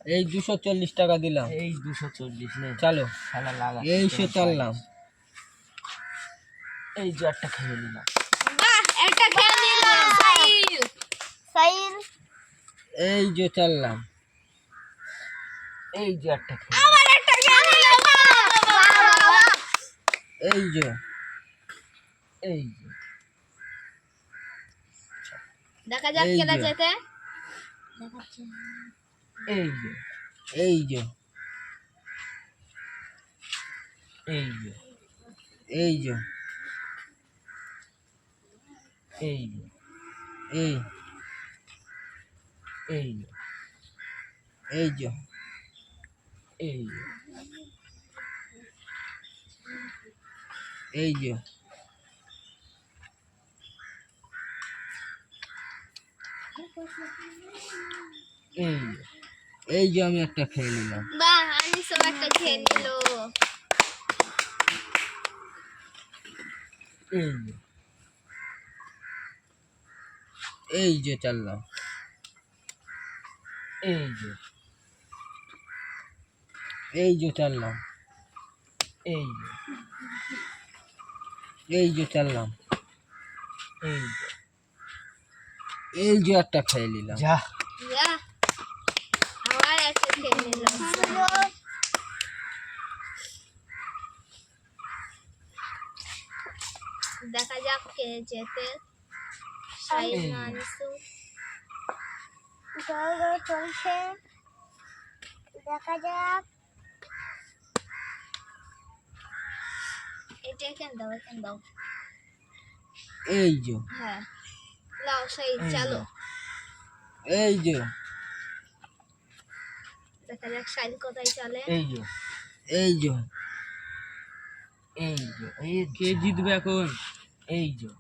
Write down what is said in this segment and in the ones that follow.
এই 240 টাকা দিলাম। এই 240 নে চলো খেলা লাগা। এই সে চললাম। এই যে একটা খেয়ে নিলাম। বাহ, একটা খেয়ে নিল সাইল। সাইল এই যে চললাম। এই যে একটা খেয়ে আবার একটা খেয়ে নিল। বাহ বাহ। এই যে এই যে দেখা যাক এই কেনা যে। যেতে। এই যে এই যে এই যে এই যে এই যে এই এই যে এই যে এই যে এই যে এই যে এই যে আমি একটা খেয়ে নিলাম। বাহ, আনিসও একটা খেয়ে নিল। এই যে এই যে চললাম। এই যে এই যে চললাম। এই যে এই যে চললাম। এই যে এই যে একটা খেয়ে নিলাম। যা যা, আবার একটা খেয়ে নিল। দেখা যাক কে যেতে, সাইল না আনিসু। চলছে, দেখা যাক। এটা এখান দাও, এখান দাও। এই যে হ্যাঁ, লাও সাইল, চলো। এই যে দেখা যাক সাইল কোথায় চলে। এই যে এই যে এই যে এই কে জিতবে এখন? এই যে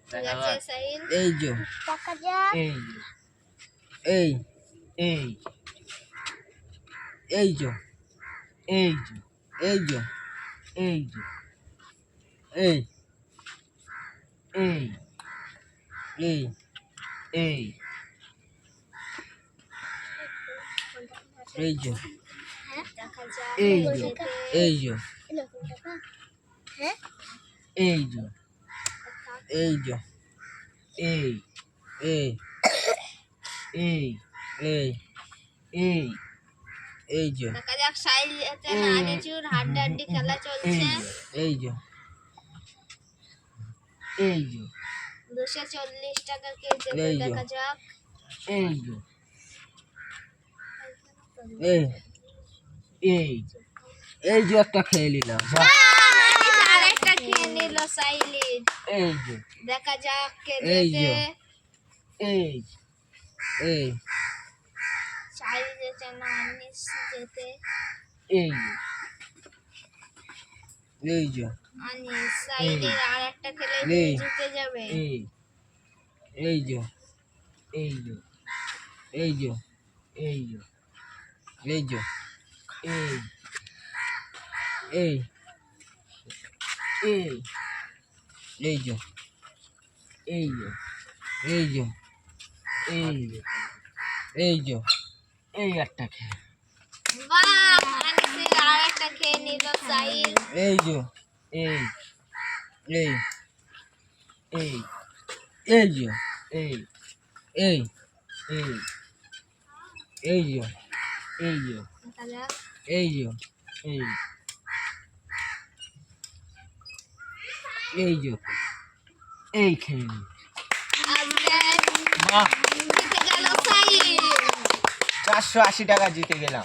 ঠিক আছে সাইল, এই যে দেখা যাক। এই যে এই এই এই যে এই যে এই যে এই যে এই এই এই এই এই যে হ্যাঁ, দেখা যাক এই কে যে। যেতে। এই যে হ্যাঁ, এই যে এই যে এই এই এই এই এই এই যে দেখা যাক সাইল যেতে না আনিসুর হাড্ডাহাড্ডি খেলা চলছে। এই যে এই যে 240 টাকা কে যেতে, এই যে। দেখা যাক। এই যে এই এই যে এই যে একটা খেয়ে নিলাম। আনিস আরেকটা খেয়ে নিল সাইলির। এই যে দেখা যাক কে এই যেতে। যে। এই যে এই সাইল যেতে না আনিস যেতে। এই যে এই যে আনিস সাইলের আরেকটা খেলে এই। জিতে যাবে। এই এই যে এই যে এই যে এই যে এই যে এই এই এই এই যে এই যে এই যে এই যে এই যে এই একটা খেয়ে বাহ, আনিসের আরেকটা খেয়ে নিল সাইল। এই যে এই এই এই এই যে এই এই এই এই যে এই যে দেখা যাক। এই যে এই এই যে এই খেয়ে নি। আজকে বাহ, জিতে গেল সাইল। 480 টাকা জিতে গেলাম।